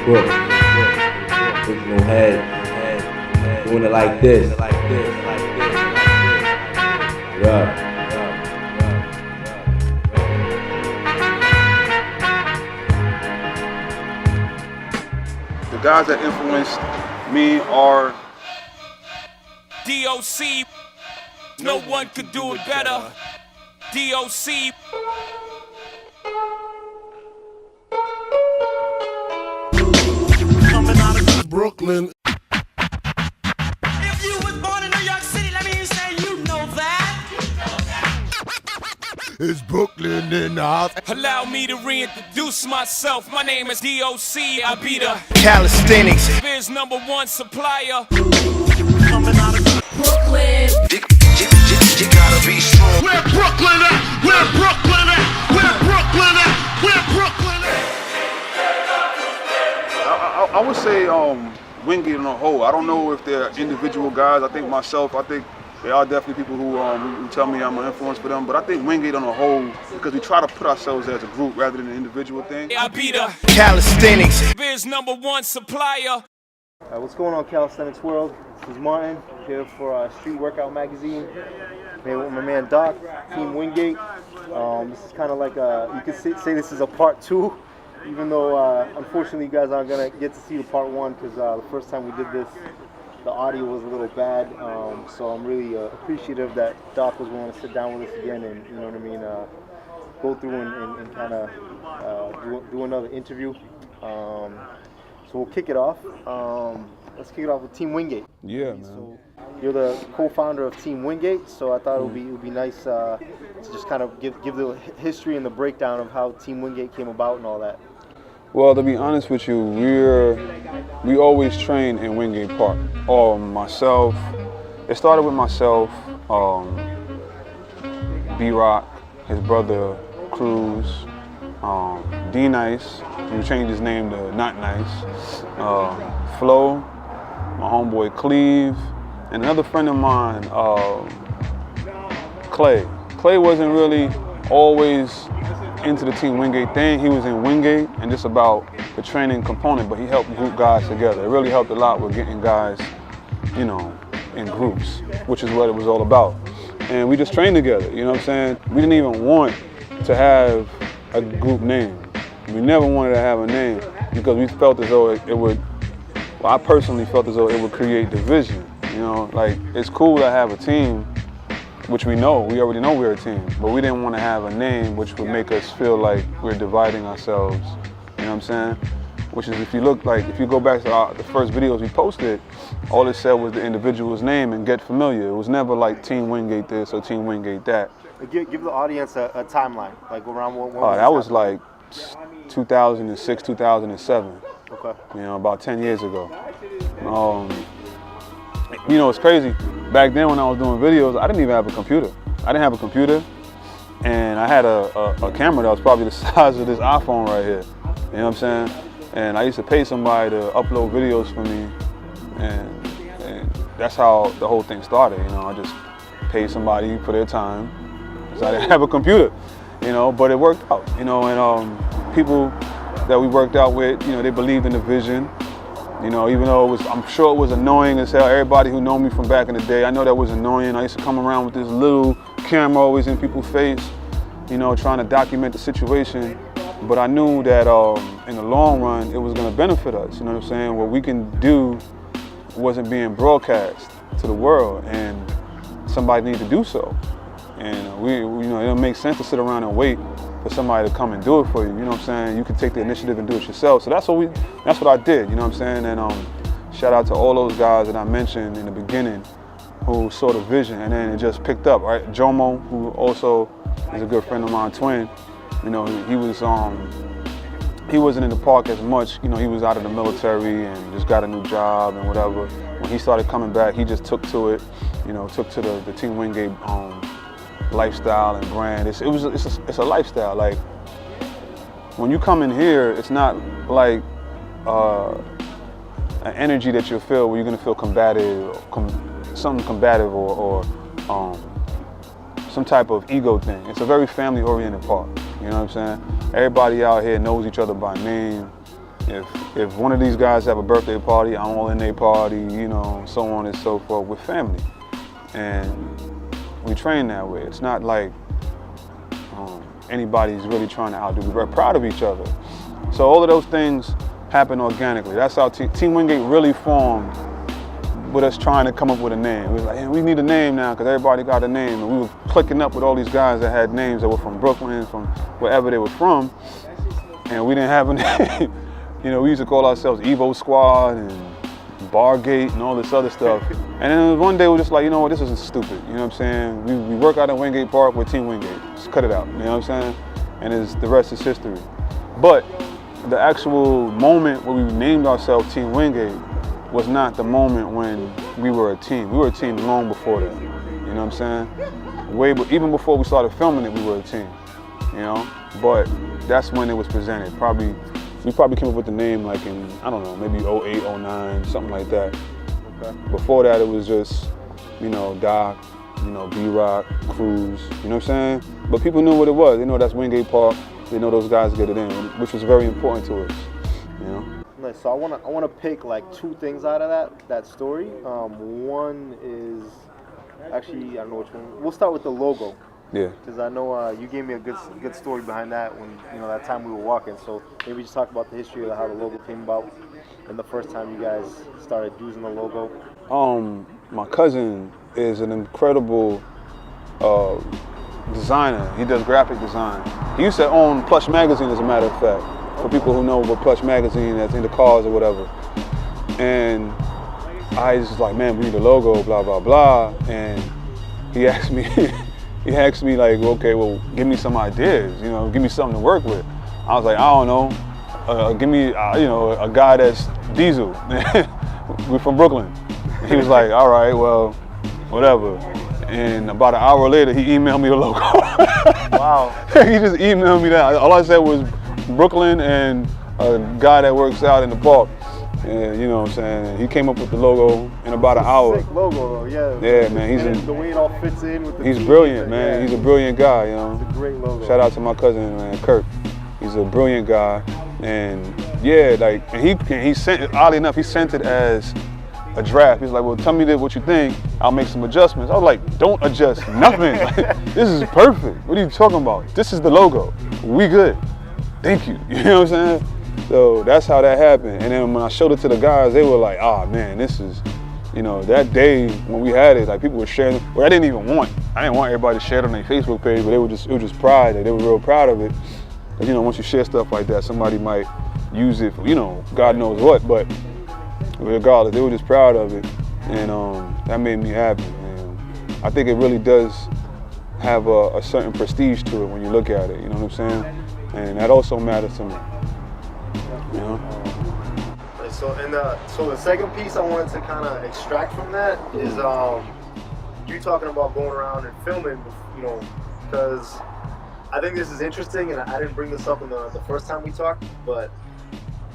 crook. Original head. Doing it like this. Yeah. The guys that influenced me are D.O.C. No one could do it better. D.O.C. Coming out of Brooklyn. If you was born in New York City, let me say you know that. It's Brooklyn in the house. Allow me to reintroduce myself. My name is D.O.C. I be the Calisthenics. Biz #1 supplier. Coming out of Brooklyn. You gotta be strong. Where Brooklyn at? Where Brooklyn at? Where Brooklyn at? Where Brooklyn at? I would say Wingate on a whole. I don't know if they're individual guys. I think they are definitely people who tell me I'm an influence for them. But I think Wingate on a whole, because we try to put ourselves as a group rather than an individual thing. I be the Calisthenics. Biz #1 supplier. What's going on, Calisthenics World? This is Martin here for Street Workout Magazine. Here with my man Doc, Team Wingate. This is kind of like you could say this is a part 2, even though unfortunately you guys aren't gonna get to see the part 1 because the first time we did this, the audio was a little bad. So I'm really appreciative that Doc was willing to sit down with us again and, you know what I mean, go through and kind of do another interview. So we'll kick it off. Let's kick it off with Team Wingate. Yeah, man. So you're the co-founder of Team Wingate, so I thought it would be nice to just kind of give the history and the breakdown of how Team Wingate came about and all that. Well, to be honest with you, we always train in Wingate Park. Myself, it started with myself, B-Rock, his brother Cruz, D-Nice, who changed his name to Not Nice, Flo, my homeboy Cleve, and another friend of mine, Clay. Clay wasn't really always into the Team Wingate thing. He was in Wingate and just about the training component, but he helped group guys together. It really helped a lot with getting guys, you know, in groups, which is what it was all about. And we just trained together, you know what I'm saying? We didn't even want to have a group name. We never wanted to have a name because we felt as though it would, well, I personally felt as though it would create division. You know, like, it's cool to have a team, which we already know we're a team, but we didn't want to have a name which would make us feel like we're dividing ourselves, you know what I'm saying? Which is, if you go back to the first videos we posted, all it said was the individual's name and get familiar. It was never like Team Wingate this or Team Wingate that. Give the audience a timeline, like around when that was like 2006, 2007. Okay. You know, about 10 years ago. You know, it's crazy. Back then when I was doing videos, I didn't even have a computer. And I had a camera that was probably the size of this iPhone right here. You know what I'm saying? And I used to pay somebody to upload videos for me, and that's how the whole thing started. You know, I just paid somebody for their time, because I didn't have a computer. You know, but it worked out. You know, and people that we worked out with, you know, they believed in the vision. You know, even though I'm sure it was annoying as hell. Everybody who know me from back in the day, I know that was annoying. I used to come around with this little camera always in people's face, you know, trying to document the situation. But I knew that in the long run, it was going to benefit us. You know what I'm saying? What we can do wasn't being broadcast to the world, and somebody needed to do so. And you know, it don't make sense to sit around and wait for somebody to come and do it for you. You know what I'm saying? You can take the initiative and do it yourself. So that's what I did. You know what I'm saying? And shout out to all those guys that I mentioned in the beginning who saw the vision, and then it just picked up. Right? Jomo, who also is a good friend of mine, twin. You know, he wasn't in the park as much. You know, he was out of the military and just got a new job and whatever. When he started coming back, he just took to it. You know, took to the Team Wingate lifestyle and brand. It's a lifestyle. Like, when you come in here, it's not like an energy that you'll feel where you're gonna feel combative, something combative or some type of ego thing. It's a very family-oriented park. You know what I'm saying? Everybody out here knows each other by name. If one of these guys have a birthday party, I'm all in their party, you know, so on and so forth. We're family, and we train that way. It's not like anybody's really trying to outdo. We're proud of each other. So all of those things happen organically. That's how Team Wingate really formed, with us trying to come up with a name. We were like, hey, we need a name now, because everybody got a name. And we were clicking up with all these guys that had names that were from Brooklyn, from wherever they were from, and we didn't have a name. You know, we used to call ourselves Evo Squad and Bargate and all this other stuff. And then one day we were just like, you know what, this is stupid. You know what I'm saying? We work out in Wingate Park with Team Wingate. Just cut it out, you know what I'm saying? And the rest is history. But the actual moment where we named ourselves Team Wingate was not the moment when we were a team. We were a team long before that, you know what I'm saying? Even before we started filming it, we were a team, you know? But that's when it was presented. We probably came up with the name like in, I don't know, maybe 08, 09, something like that. Okay. Before that, it was just, you know, Doc, you know, B-Rock, Cruz, you know what I'm saying? But people knew what it was. They know that's Wingate Park. They know those guys get it in, which was very important to us, you know? Nice. So I wanna pick like two things out of that story. One is, actually, I don't know which one. We'll start with the logo. Yeah. Because I know you gave me a good story behind that when, you know, that time we were walking. So maybe just talk about the history of how the logo came about and the first time you guys started using the logo. My cousin is an incredible designer. He does graphic design. He used to own Plush Magazine, as a matter of fact, for people who know what Plush Magazine that's into cars or whatever. And I was like, man, we need a logo, blah, blah, blah. And he asked me, like, okay, well, give me some ideas, you know, give me something to work with. I was like, I don't know, give me, you know, a guy that's Diesel. We're from Brooklyn. He was like, all right, well, whatever. And about an hour later, he emailed me the logo. Wow. He just emailed me that. All I said was Brooklyn and a guy that works out in the park. And you know what I'm saying? He came up with the logo in about an hour. Sick logo though, yeah. Yeah, man. The way it all fits in with the He's team, brilliant, man. Yeah. He's a brilliant guy, you know. It's a great logo. Shout out to my cousin, man, Kirk. He's a brilliant guy. And yeah, like, and he sent, oddly enough, he sent it as a draft. He's like, well, tell me what you think. I'll make some adjustments. I was like, don't adjust nothing. Like, this is perfect. What are you talking about? This is the logo. We good. Thank you. You know what I'm saying? So that's how that happened. And then when I showed it to the guys, they were like, oh man, this is, you know, that day when we had it, like people were sharing, well, I didn't want everybody to share it on their Facebook page, but it was just pride. Like, they were real proud of it. Because, you know, once you share stuff like that, somebody might use it for, you know, God knows what, but regardless, they were just proud of it. And that made me happy. And I think it really does have a certain prestige to it when you look at it, you know what I'm saying? And that also matters to me. You know? So the second piece I wanted to kind of extract from that is you talking about going around and filming, you know, because I think this is interesting, and I didn't bring this up in the first time we talked, but,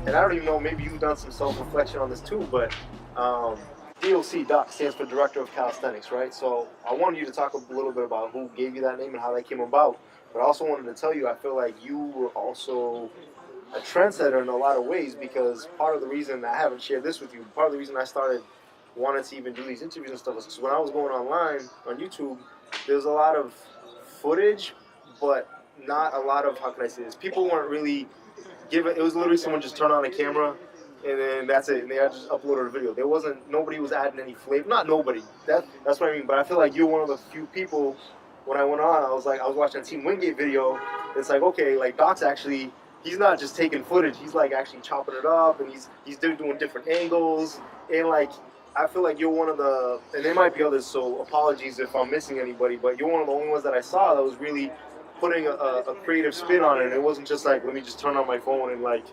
and I don't even know, maybe you've done some self-reflection on this too, but D.O.C, Doc, stands for Director of Calisthenics, right? So I wanted you to talk a little bit about who gave you that name and how that came about, but I also wanted to tell you, I feel like you were also a trendsetter in a lot of ways, because part of the reason I haven't shared this with you, part of the reason I started wanting to even do these interviews and stuff was because when I was going online on YouTube, there's a lot of footage, but not a lot of, how can I say this, people weren't really giving, it was literally someone just turned on a camera and then that's it, and they just uploaded a video. Nobody was adding any flavor, not nobody, that's what I mean, but I feel like you're one of the few people, when I went on, I was watching a Team Wingate video, it's like, okay, like Doc's actually, he's not just taking footage, he's like actually chopping it up, and he's doing different angles, and like, I feel like you're one of the, and there might be others, so apologies if I'm missing anybody, but you're one of the only ones that I saw that was really putting a creative spin on it, and it wasn't just like, let me just turn on my phone and like,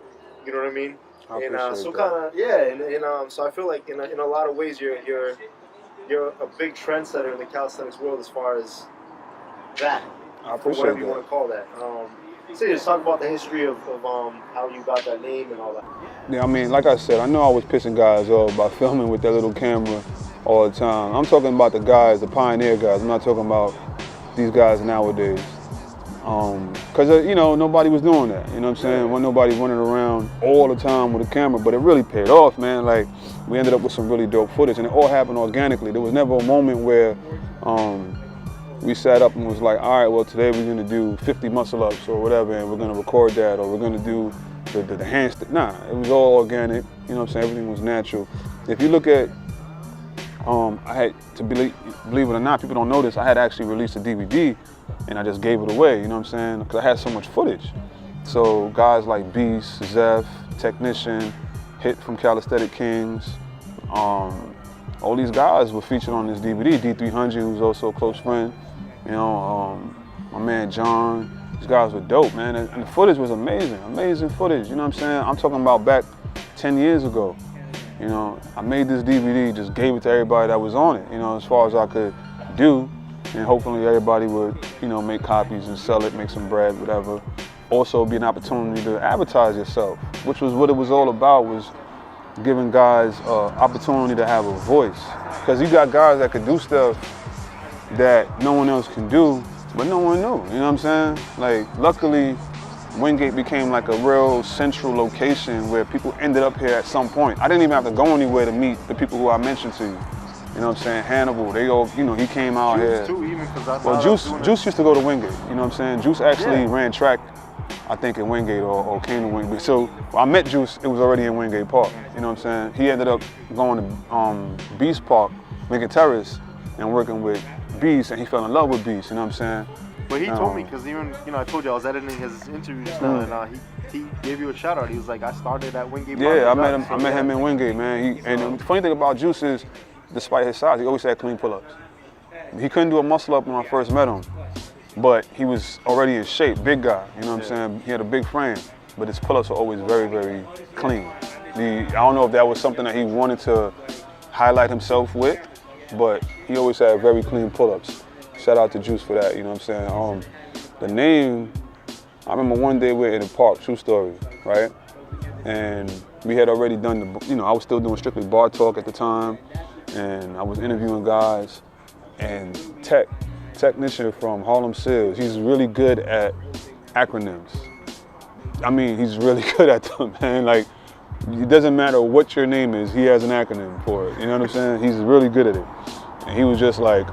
you know what I mean? And so kind of, yeah, and so I feel like in a lot of ways you're a big trendsetter in the calisthenics world as far as that, I appreciate whatever you that. want to call that. So just talk about the history of how you got that name and all that. Yeah, I mean, like I said, I know I was pissing guys off by filming with that little camera all the time. I'm talking about the guys, the pioneer guys. I'm not talking about these guys nowadays. Because, you know, nobody was doing that, you know what I'm saying? Wasn't nobody running around all the time with a camera, but it really paid off, man. Like, we ended up with some really dope footage, and it all happened organically. There was never a moment where we sat up and was like, all right, well, today we're gonna do 50 muscle-ups or whatever, and we're gonna record that, or we're gonna do the handstand. Nah, it was all organic, you know what I'm saying? Everything was natural. If you look at, I had, to believe it or not, people don't know this, I had actually released a DVD, and I just gave it away, you know what I'm saying? Because I had so much footage. So guys like Beast, Zeph, Technician, Hit from Calisthenics Kings, all these guys were featured on this DVD. D300, who's also a close friend, you know, my man John. These guys were dope, man, and the footage was amazing, amazing footage, you know what I'm saying? I'm talking about back 10 years ago. You know, I made this DVD, just gave it to everybody that was on it, you know, as far as I could do. And hopefully everybody would, you know, make copies and sell it, make some bread, whatever. Also be an opportunity to advertise yourself, which was what it was all about, was giving guys opportunity to have a voice. Because you got guys that could do stuff that no one else can do, but no one knew, you know what I'm saying? Like, luckily, Wingate became like a real central location where people ended up here at some point. I didn't even have to go anywhere to meet the people who I mentioned to you. You know what I'm saying? Hannibal, they all, you know, he came out Juice here. too, even, 'cause I well, Juice used to go to Wingate, you know what I'm saying? Juice actually ran track, I think, in Wingate or came to Wingate. So I met Juice, it was already in Wingate Park, you know what I'm saying? He ended up going to Beast Park, Lincoln Terrace, and working with Beast, and he fell in love with Beast, you know what I'm saying? But he told me, because even, you know, I told you I was editing his interview just now, and he gave you a shout out. He was like, I started at Wingate Park. Yeah, I met him in Wingate, man. And the funny thing about Juice is, despite his size, he always had clean pull-ups. He couldn't do a muscle-up when I first met him, but he was already in shape, big guy, you know what I'm saying? He had a big frame, but his pull-ups were always very, very clean. I don't know if that was something that he wanted to highlight himself with, but he always had very clean pull-ups. Shout out to Juice for that, you know what I'm saying? The name, I remember one day we were in the park, true story, right? And we had already done the, you know, I was still doing strictly bar talk at the time, and I was interviewing guys, and Technician from Harlem Seals, he's really good at acronyms. I mean, he's really good at them, man. Like, it doesn't matter what your name is, he has an acronym for it, you know what I'm saying? He's really good at it. And he was just like,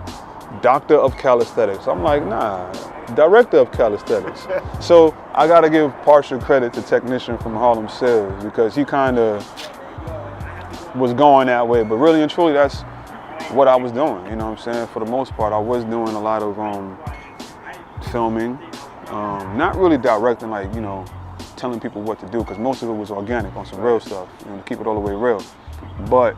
Doctor of Calisthenics. I'm like, nah, Director of Calisthenics. So I gotta give partial credit to Technician from Harlem Seals, because he kind of was going that way, but really and truly that's what I was doing, you know what I'm saying? For the most part, I was doing a lot of filming, not really directing, like, you know, telling people what to do, because most of it was organic on some real stuff, you know, to keep it all the way real. But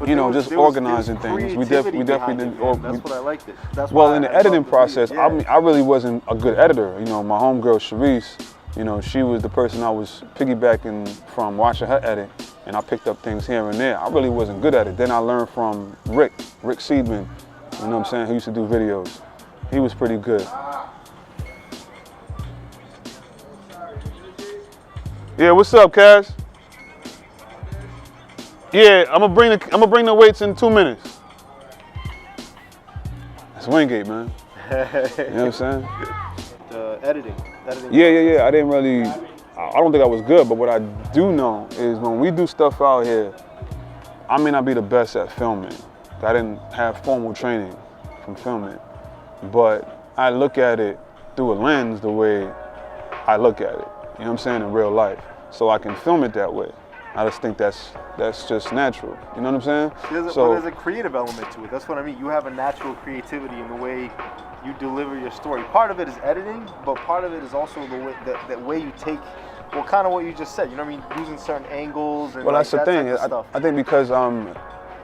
you know, just organizing things. We definitely didn't. That's what I liked it. That's well, in the editing process, I mean, I really wasn't a good editor. You know, my homegirl Sharice, you know, she was the person I was piggybacking from, watching her edit, and I picked up things here and there. I really wasn't good at it. Then I learned from Rick Seidman, you know what I'm saying, who used to do videos. He was pretty good. Yeah, what's up, Cash? Yeah, I'm gonna bring the weights in 2 minutes. It's Wingate, man. You know what I'm saying? Editing. Yeah. I didn't really. I don't think I was good, but what I do know is when we do stuff out here, I may not be the best at filming. I didn't have formal training from filming, but I look at it through a lens the way I look at it. You know what I'm saying, in real life, so I can film it that way. I just think that's just natural. You know what I'm saying? There's a creative element to it. That's what I mean. You have a natural creativity in the way you deliver your story. Part of it is editing, but part of it is also the way you take, well, kind of what you just said. You know what I mean? Using certain angles and well, like that's the thing. I think because I'm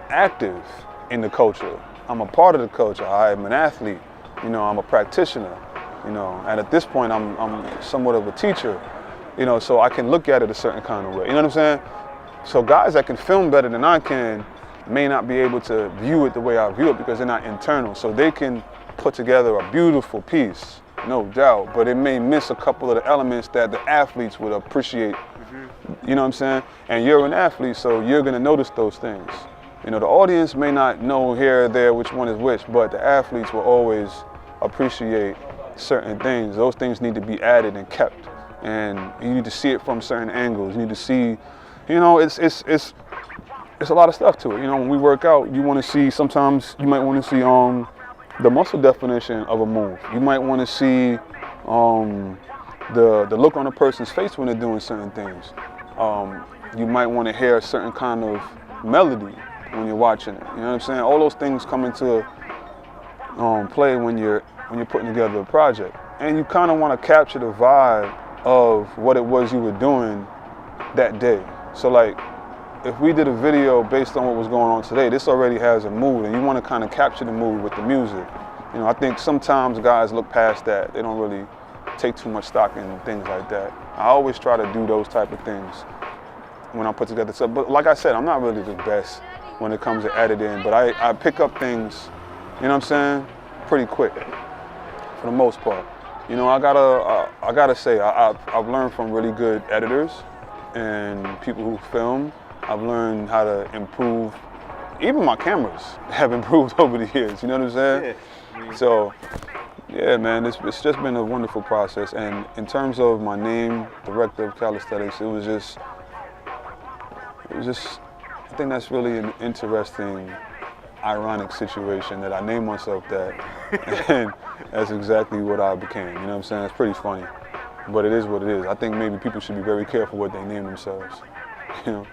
active in the culture, I'm a part of the culture. I'm an athlete. You know, I'm a practitioner. You know, and at this point, I'm somewhat of a teacher. You know, so I can look at it a certain kind of way. You know what I'm saying? So guys that can film better than I can may not be able to view it the way I view it because they're not internal. So they can put together a beautiful piece, no doubt, but it may miss a couple of the elements that the athletes would appreciate. You know what I'm saying? And you're an athlete, so you're gonna notice those things. You know, the audience may not know here or there which one is which, but the athletes will always appreciate certain things. Those things need to be added and kept, and you need to see it from certain angles. You need to see, you know, it's a lot of stuff to it. You know, when we work out, you want to see, sometimes you might want to see the muscle definition of a move. You might want to see the look on a person's face when they're doing certain things. You might want to hear a certain kind of melody when you're watching it. You know what I'm saying? All those things come into play when you're putting together a project. And you kind of want to capture the vibe of what it was you were doing that day. So like, if we did a video based on what was going on today, this already has a mood, and you want to kind of capture the mood with the music. You know, I think sometimes guys look past that. They don't really take too much stock in things like that. I always try to do those type of things when I put together stuff. But like I said, I'm not really the best when it comes to editing, but I pick up things, you know what I'm saying, pretty quick, for the most part. You know, I gotta say, I've learned from really good editors and people who film. I've learned how to improve. Even my cameras have improved over the years, you know what I'm saying? Yeah. So, yeah, man, it's just been a wonderful process. And in terms of my name, Director of Calisthenics, it was just, I think that's really an interesting, ironic situation that I named myself that, and that's exactly what I became, you know what I'm saying? It's pretty funny, but it is what it is. I think maybe people should be very careful what they name themselves, you know?